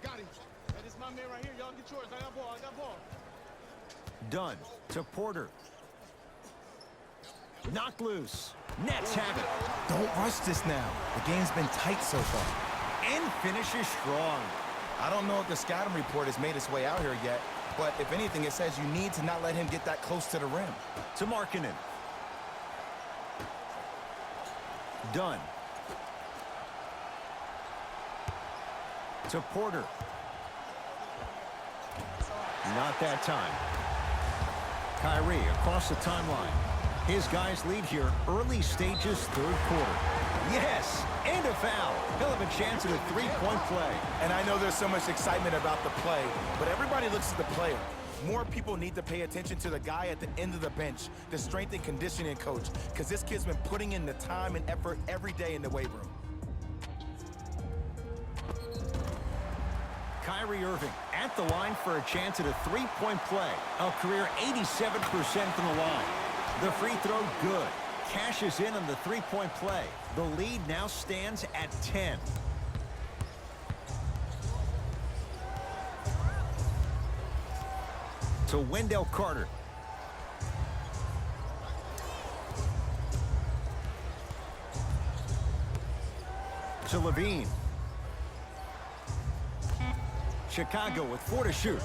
Got him. That is my man right here. Y'all get yours. I got ball. Dunn to Porter. Knocked loose. Nets have it. Don't rush this now. The game's been tight so far. And finishes strong. I don't know if the scouting report has made its way out here yet, but if anything, it says you need to not let him get that close to the rim. To Markkanen. Dunn. To Porter. Not that time. Kyrie across the timeline. His guys lead here early stages, third quarter. Yes, and a foul. He'll have a chance at a three-point play. And I know there's so much excitement about the play, but everybody looks at the player. More people need to pay attention to the guy at the end of the bench, the strength and conditioning coach, because this kid's been putting in the time and effort every day in the weight room. Kyrie Irving at the line for a chance at a three-point play. A career 87% from the line. The free throw, good. Cashes in on the three-point play. The lead now stands at 10. To Wendell Carter. To Levine. Chicago with 4 to shoot.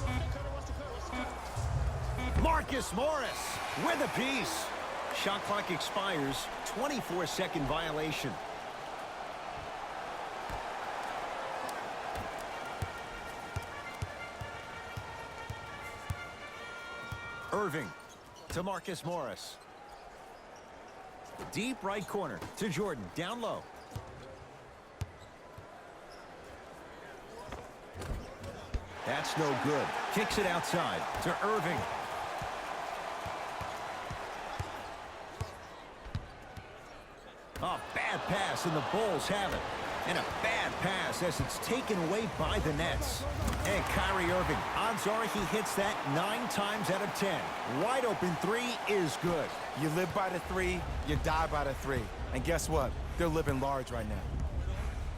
Marcus Morris with a piece. Shot clock expires. 24-second violation. Irving to Marcus Morris. Deep right corner to Jordan. Down low. That's no good. Kicks it outside to Irving. A bad pass, and the Bulls have it. And a bad pass as it's taken away by the Nets. And Kyrie Irving, odds are he hits that 9 times out of 10. Wide open three is good. You live by the three, you die by the three. And guess what? They're living large right now.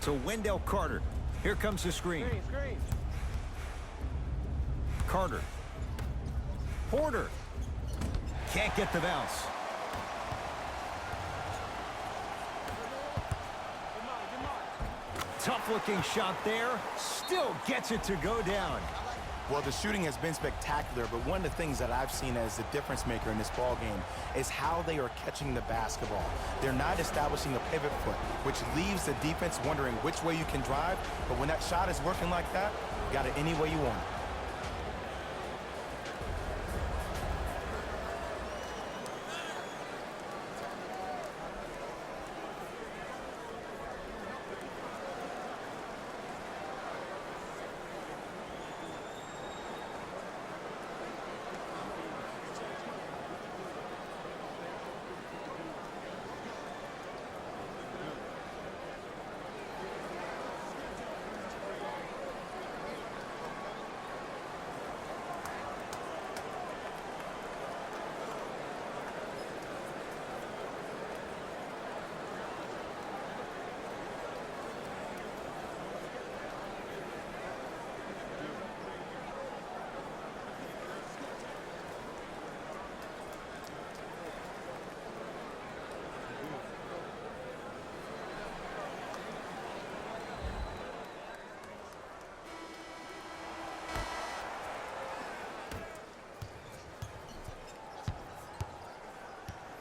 To Wendell Carter. Here comes the screen. Screen. Carter. Porter. Can't get the bounce. Tough-looking shot there. Still gets it to go down. Well, the shooting has been spectacular, but one of the things that I've seen as the difference maker in this ball game is how they are catching the basketball. They're not establishing a pivot foot, which leaves the defense wondering which way you can drive, but when that shot is working like that, you got it any way you want it.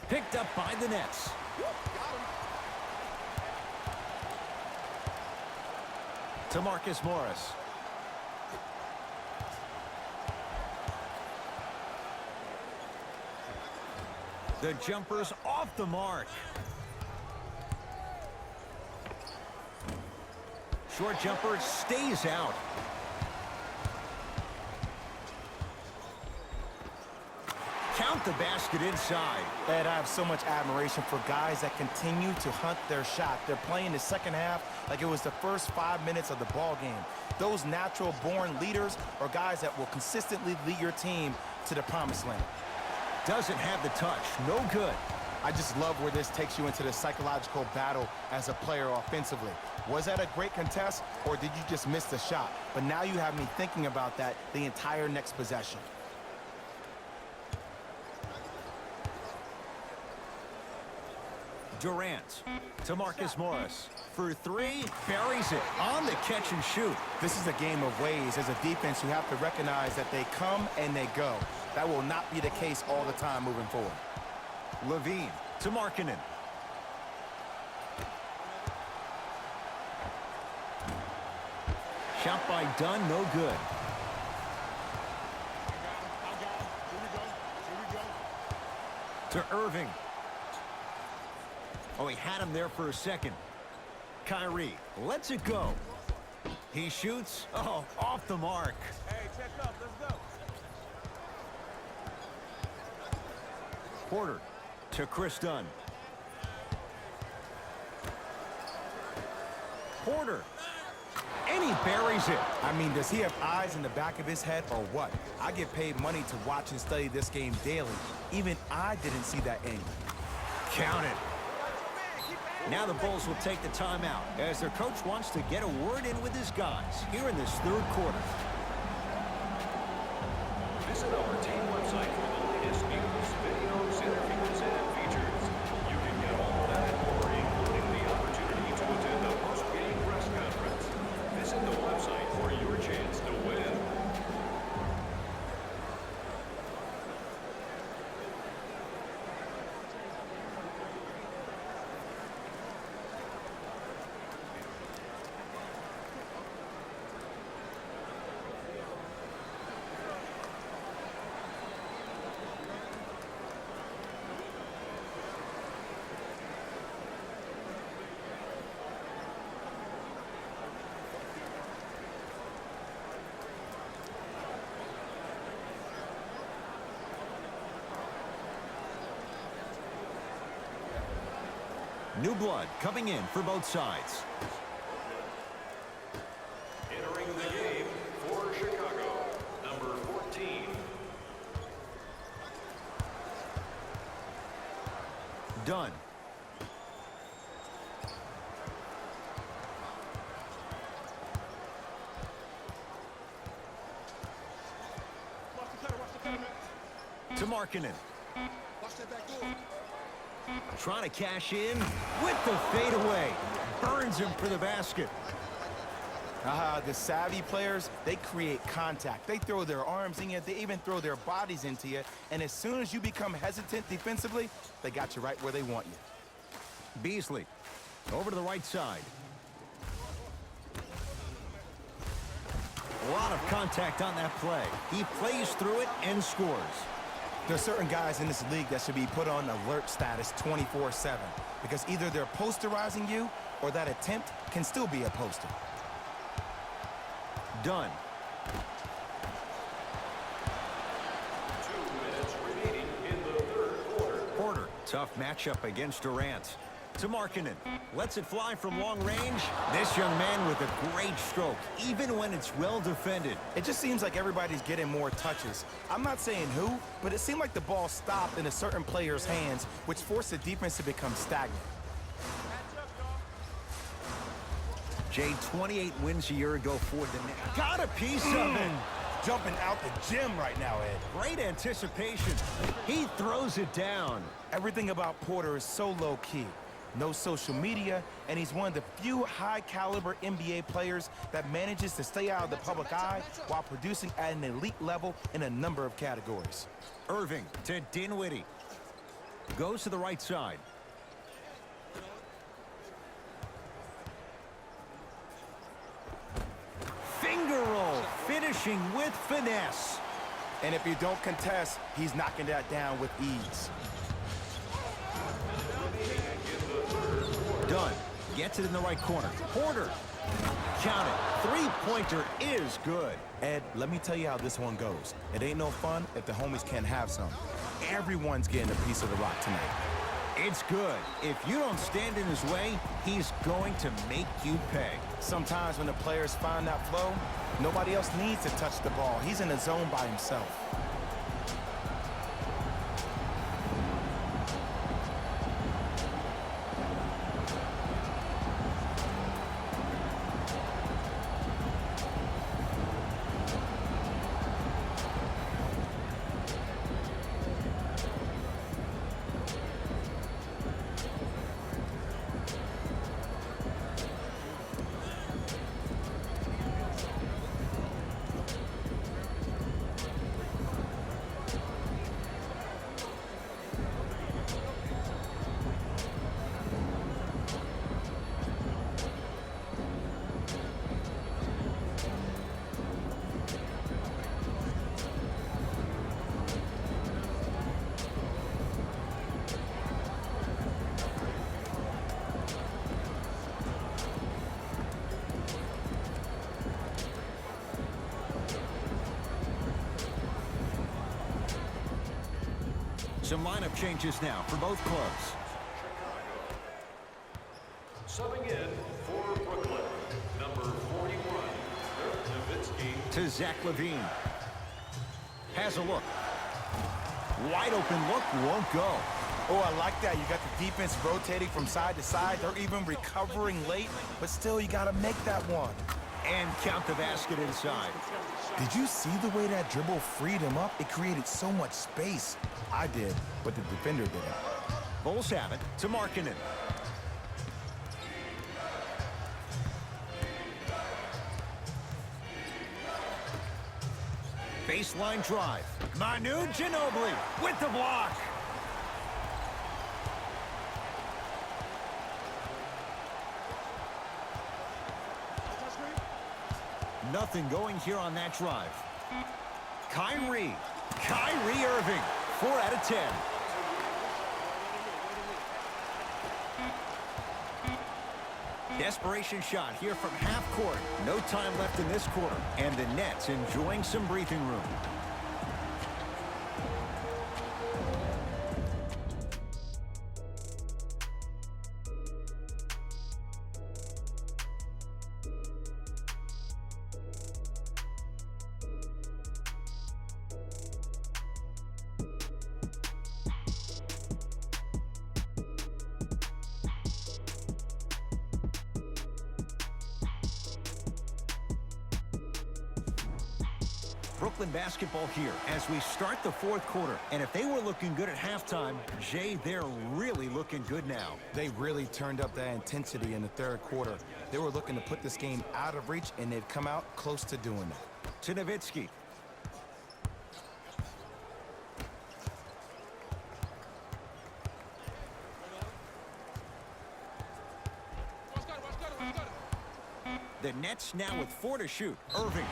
Picked up by the Nets. To Marcus Morris. The jumper's off the mark. Short jumper stays out. Count the basket inside. Ed, I have so much admiration for guys that continue to hunt their shot. They're playing the second half like it was the first 5 minutes of the ball game. Those natural-born leaders are guys that will consistently lead your team to the promised land. Doesn't have the touch. No good. I just love where this takes you into the psychological battle as a player offensively. Was that a great contest, or did you just miss the shot? But now you have me thinking about that the entire next possession. Durant to Marcus Morris. For three, buries it on the catch and shoot. This is a game of ways. As a defense, you have to recognize that they come and they go. That will not be the case all the time moving forward. Levine to Markkanen. Shot by Dunn, no good. To Irving. Oh, he had him there for a second. Kyrie lets it go. He shoots. Oh, off the mark. Hey, check up. Let's go. Porter to Chris Dunn. Porter. And he buries it. I mean, does he have eyes in the back of his head or what? I get paid money to watch and study this game daily. Even I didn't see that angle. Count it. Now the Bulls will take the timeout as their coach wants to get a word in with his guys here in this third quarter. Visit our team website for the latest news, videos, interviews, and features. You can get all that and more, including the opportunity to attend a post-game press conference. Visit the website for your chance to win. New blood coming in for both sides. Entering the game for Chicago, number 14. Dunn. Watch the cutter, man. To Markkanen. Watch that back door. Trying to cash in with the fadeaway. Burns him for the basket. The savvy players, they create contact. They throw their arms in you. They even throw their bodies into you. And as soon as you become hesitant defensively, they got you right where they want you. Beasley over to the right side. A lot of contact on that play. He plays through it and scores. There's certain guys in this league that should be put on alert status 24/7 because either they're posterizing you or that attempt can still be a poster. Dunn. 2 minutes remaining in the third quarter. Porter, tough matchup against Durant. To Markkanen. Lets it fly from long range. This young man with a great stroke, even when it's well defended. It just seems like everybody's getting more touches. I'm not saying who, but it seemed like the ball stopped in a certain player's hands, which forced the defense to become stagnant. Jay, 28 wins a year ago for the Nets. Got a piece of it. Jumping out the gym right now, Ed. Great anticipation. He throws it down. Everything about Porter is so low-key. No social media, and he's one of the few high-caliber NBA players that manages to stay out of the public eye while producing at an elite level in a number of categories. Irving to Dinwiddie. Goes to the right side. Finger roll, finishing with finesse. And if you don't contest, he's knocking that down with ease. Dunn gets it in the right corner. Porter, count it. Three-pointer is good. Ed, let me tell you how this one goes. It ain't no fun if the homies can't have some. Everyone's getting a piece of the rock tonight. It's good. If you don't stand in his way, he's going to make you pay. Sometimes when the players find that flow, nobody else needs to touch the ball. He's in a zone by himself. Some lineup changes now for both clubs. Subbing in for Brooklyn, number 41, Dirk Nowitzki. To Zach LaVine. Has a look. Wide open look, won't go. Oh, I like that. You got the defense rotating from side to side. They're even recovering late, but still, you got to make that one. And count the basket inside. Did you see the way that dribble freed him up? It created so much space. I did, but the defender didn't. Bulls have it to Markkanen. Baseline drive. Manu Ginobili with the block. Nothing going here on that drive. Kyrie Irving, 4 out of 10. Desperation shot here from half court. No time left in this quarter, and the Nets enjoying some breathing room. Brooklyn basketball here as we start the fourth quarter. And if they were looking good at halftime, Jay, they're really looking good now. They really turned up that intensity in the third quarter. They were looking to put this game out of reach, and they've come out close to doing that. To Nowitzki. The Nets now with 4 to shoot. Irving.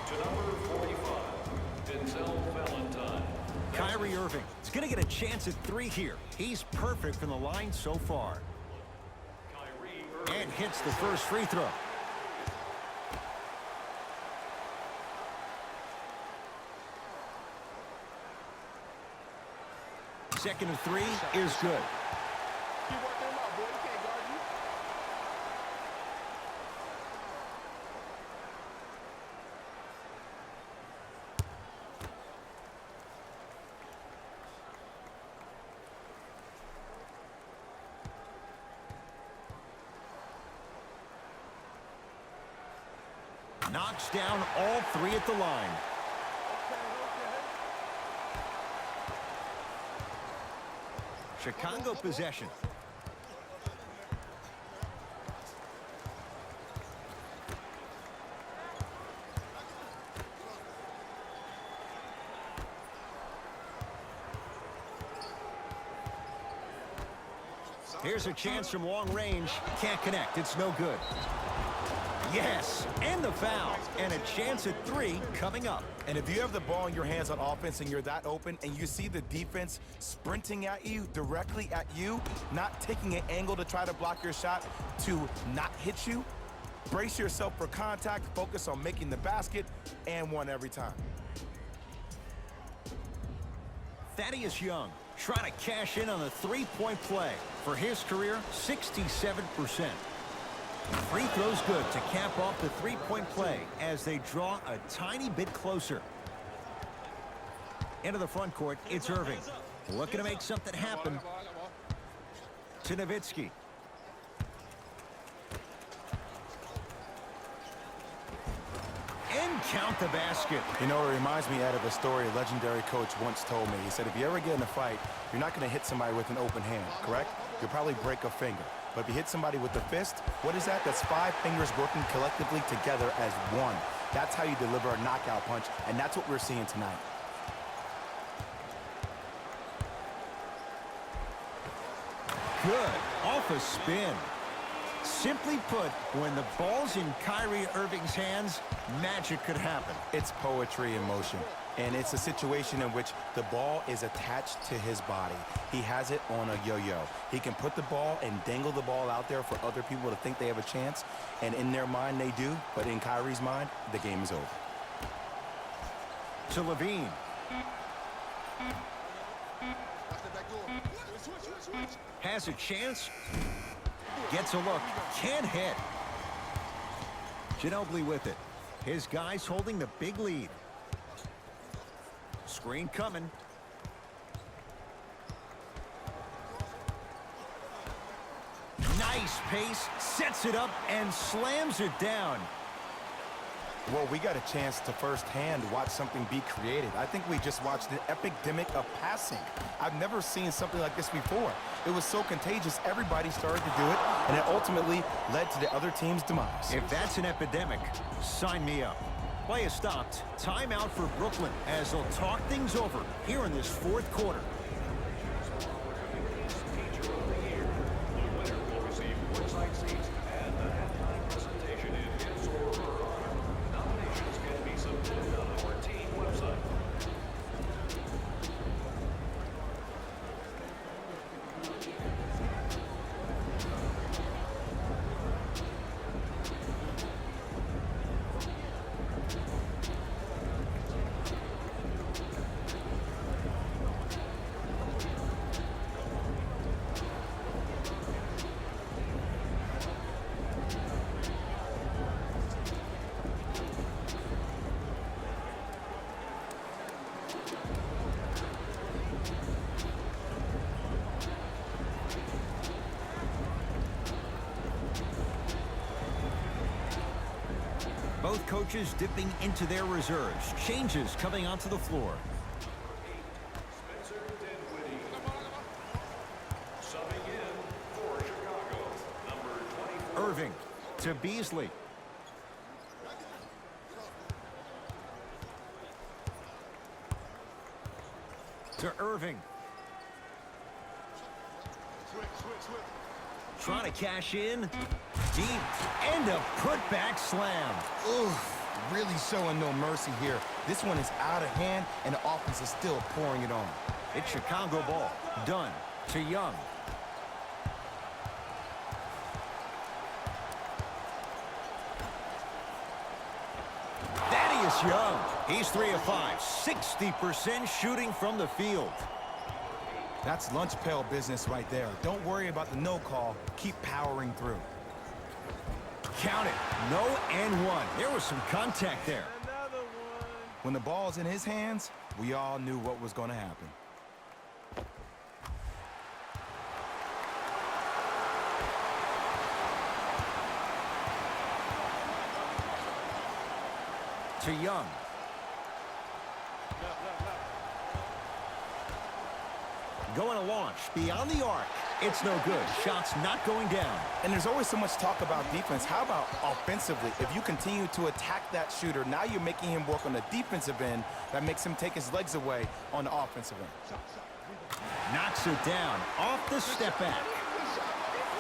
To number 45, Denzel Valentine. Kyrie Irving is going to get a chance at 3 here. He's perfect from the line so far. Kyrie Irving. And hits the first free throw. Second of 3 is good. Keep working him out, boy. He can't guard you. Knocks down all 3 at the line. Chicago possession. Here's a chance from long range. Can't connect. It's no good. Yes, and the foul. And a chance at 3 coming up. And if you have the ball in your hands on offense and you're that open and you see the defense sprinting at you, directly at you, not taking an angle to try to block your shot to not hit you, brace yourself for contact, focus on making the basket, and one every time. Thaddeus Young trying to cash in on a 3-point play. For his career, 67%. Free throw's good to cap off the 3-point play as they draw a tiny bit closer. Into the front court, it's Irving. Looking to make something happen. To Nowitzki. And count the basket. You know, it reminds me out of a story a legendary coach once told me. He said, if you ever get in a fight, you're not going to hit somebody with an open hand, correct? You'll probably break a finger. But if you hit somebody with the fist, what is that? That's 5 fingers working collectively together as one. That's how you deliver a knockout punch, and that's what we're seeing tonight. Good. Off a spin. Simply put, when the ball's in Kyrie Irving's hands, magic could happen. It's poetry in motion. And it's a situation in which the ball is attached to his body. He has it on a yo-yo. He can put the ball and dangle the ball out there for other people to think they have a chance. And in their mind, they do. But in Kyrie's mind, the game is over. To LaVine. Watch that back door. Switch. Has a chance. Gets a look. Can't hit. Ginobili with it. His guys holding the big lead. Screen coming. Nice pace. Sets it up and slams it down. Well, we got a chance to firsthand watch something be created. I think we just watched an epidemic of passing. I've never seen something like this before. It was so contagious, everybody started to do it, and it ultimately led to the other team's demise. If that's an epidemic, sign me up. Play is stopped. Timeout for Brooklyn as they'll talk things over here in this fourth quarter. Both coaches dipping into their reserves. Changes coming onto the floor. Subbing in for Chicago, number 24. Irving to Beasley. To Irving. Switch. Trying to cash in. Deep. And a putback slam. Oof, really showing no mercy here. This one is out of hand, and the offense is still pouring it on. It's Chicago ball. Dunn to Young. Thaddeus Young. He's 3 of 5. 60% shooting from the field. That's lunch pail business right there. Don't worry about the no call. Keep powering through. Count it. No and one. There was some contact there. Another one. When the ball's in his hands, we all knew what was going to happen. To Young. Going to launch beyond the arc. It's no good. Shots not going down. And there's always so much talk about defense. How about offensively? If you continue to attack that shooter, now you're making him work on the defensive end. That makes him take his legs away on the offensive end. Knocks it down. Off the step back.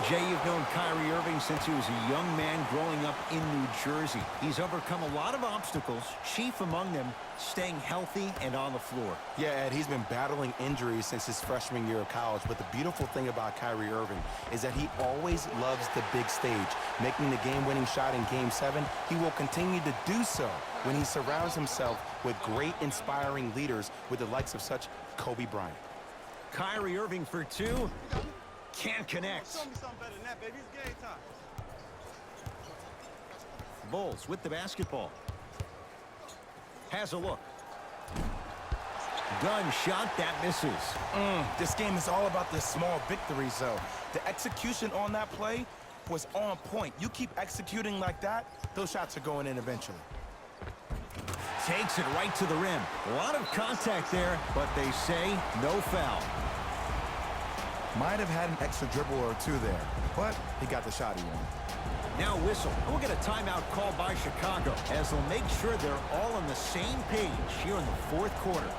Jay, you've known Kyrie Irving since he was a young man growing up in New Jersey. He's overcome a lot of obstacles, chief among them staying healthy and on the floor. Yeah, Ed, he's been battling injuries since his freshman year of college, but the beautiful thing about Kyrie Irving is that he always loves the big stage. Making the game-winning shot in Game 7, he will continue to do so when he surrounds himself with great, inspiring leaders with the likes of such Kobe Bryant. Kyrie Irving for 2. Can't connect. Show me something better than that, baby. It's game time. Bulls with the basketball. Has a look. Gun shot that misses. This game is all about the small victories, though. The execution on that play was on point. You keep executing like that, those shots are going in eventually. Takes it right to the rim. A lot of contact there, but they say no foul. Might have had an extra dribble or two there, but he got the shot he wanted. Now whistle. We'll get a timeout called by Chicago as they'll make sure they're all on the same page here in the fourth quarter.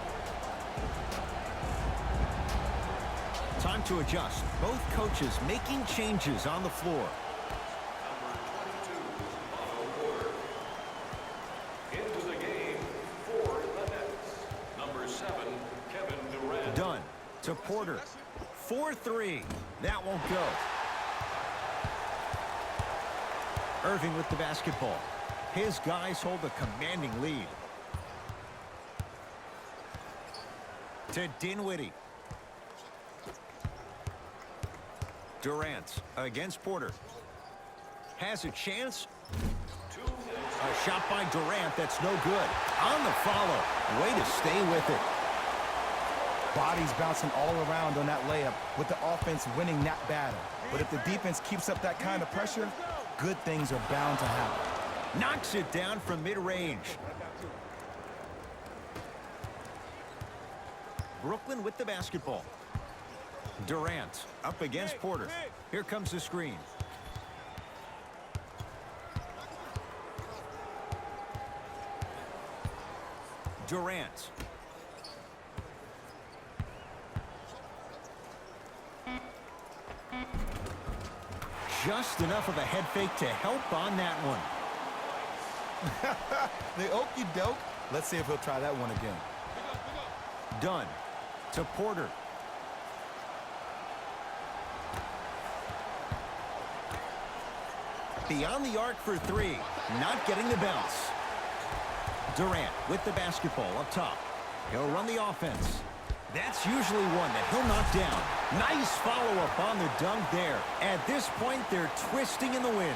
Time to adjust. Both coaches making changes on the floor. Into the game for the Nets. Number 7, Kevin Durant. Dunn to Porter. 4-3. That won't go. Irving with the basketball. His guys hold a commanding lead. To Dinwiddie. Durant against Porter. Has a chance. A shot by Durant that's no good. On the follow. Way to stay with it. Bodies bouncing all around on that layup with the offense winning that battle. But if the defense keeps up that kind of pressure, good things are bound to happen. Knocks it down from mid-range. Brooklyn with the basketball. Durant up against Porter. Here comes the screen. Durant. Just enough of a head fake to help on that one. The okey doke. Let's see if he'll try that one again. Done. To Porter. Beyond the arc for three. Not getting the bounce. Durant with the basketball up top. He'll run the offense. That's usually one that he'll knock down. Nice follow-up on the dunk there. At this point, they're twisting in the wind.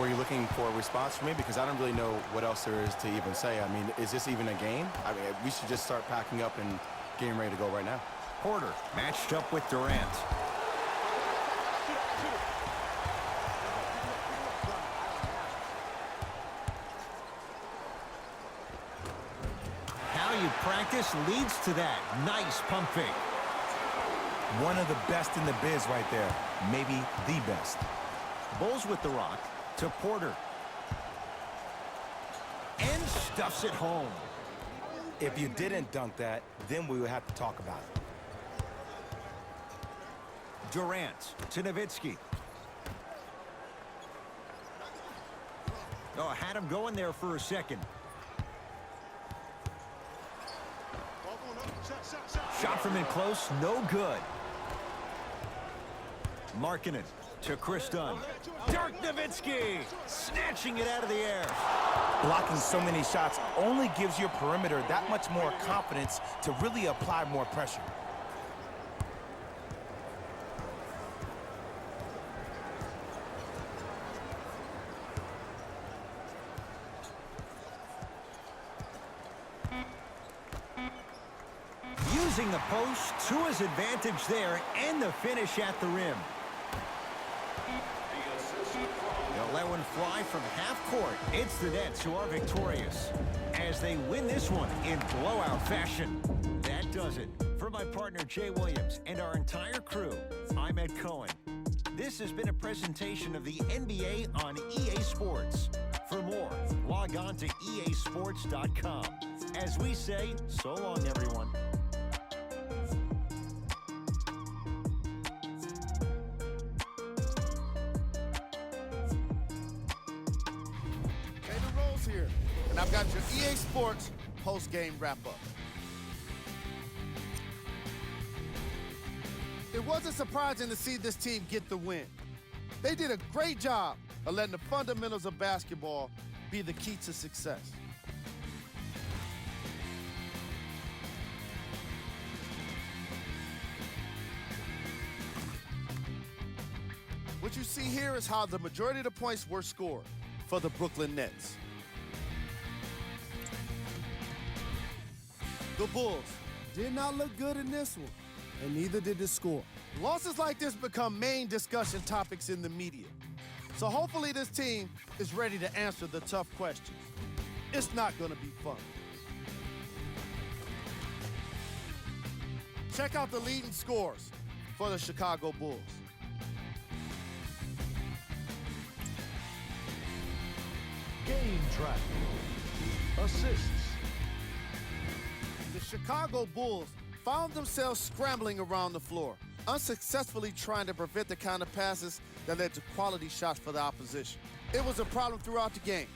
Were you looking for a response from me? Because I don't really know what else there is to even say. I mean, is this even a game? I mean, we should just start packing up and getting ready to go right now. Porter matched up with Durant. How you practice leads to that. Nice pump fake. One of the best in the biz right there. Maybe the best. Bulls with the rock. To Porter. And stuffs it home. If you didn't dunk that, then we would have to talk about it. Durant to Nowitzki. Oh, had him going there for a second. Shot from in close, no good. Markkanen to Chris Dunn. Dirk Nowitzki snatching it out of the air. Blocking so many shots only gives your perimeter that much more confidence to really apply more pressure. Using the post to his advantage there and the finish at the rim. They'll let one fly from half court. It's the Nets who are victorious as they win this one in blowout fashion. That does it. For my partner Jay Williams and our entire crew, I'm Ed Cohen. This has been a presentation of the NBA on EA Sports. For more, log on to easports.com. As we say, so long, everyone. Here, and I've got your EA Sports post-game wrap-up. It wasn't surprising to see this team get the win. They did a great job of letting the fundamentals of basketball be the key to success. What you see here is how the majority of the points were scored for the Brooklyn Nets. The Bulls did not look good in this one, and neither did the score. Losses like this become main discussion topics in the media. So hopefully this team is ready to answer the tough questions. It's not going to be fun. Check out the leading scores for the Chicago Bulls. Game track. Assists. The Chicago Bulls found themselves scrambling around the floor, unsuccessfully trying to prevent the kind of passes that led to quality shots for the opposition. It was a problem throughout the game,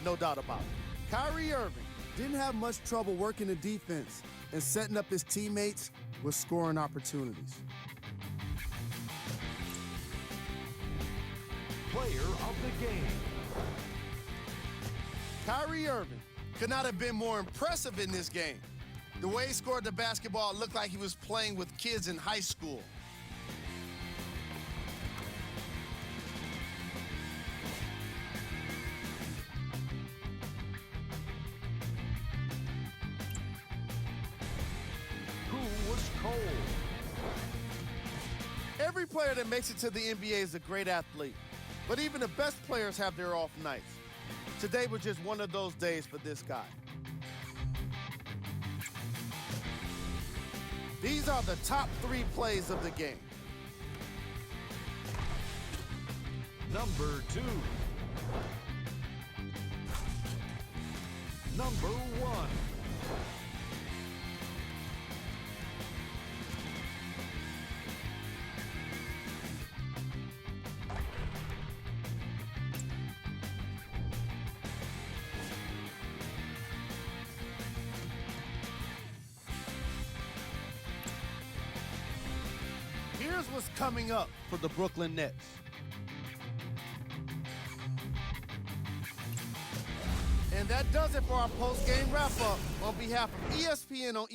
no doubt about it. Kyrie Irving didn't have much trouble working the defense and setting up his teammates with scoring opportunities. Player of the game. Kyrie Irving could not have been more impressive in this game. The way he scored the basketball, it looked like he was playing with kids in high school. Who was cold? Every player that makes it to the NBA is a great athlete, but even the best players have their off nights. Today was just one of those days for this guy. These are the top 3 plays of the game. Number 2. Number 1. Here's what's coming up for the Brooklyn Nets. And that does it for our post-game wrap-up. On behalf of ESPN on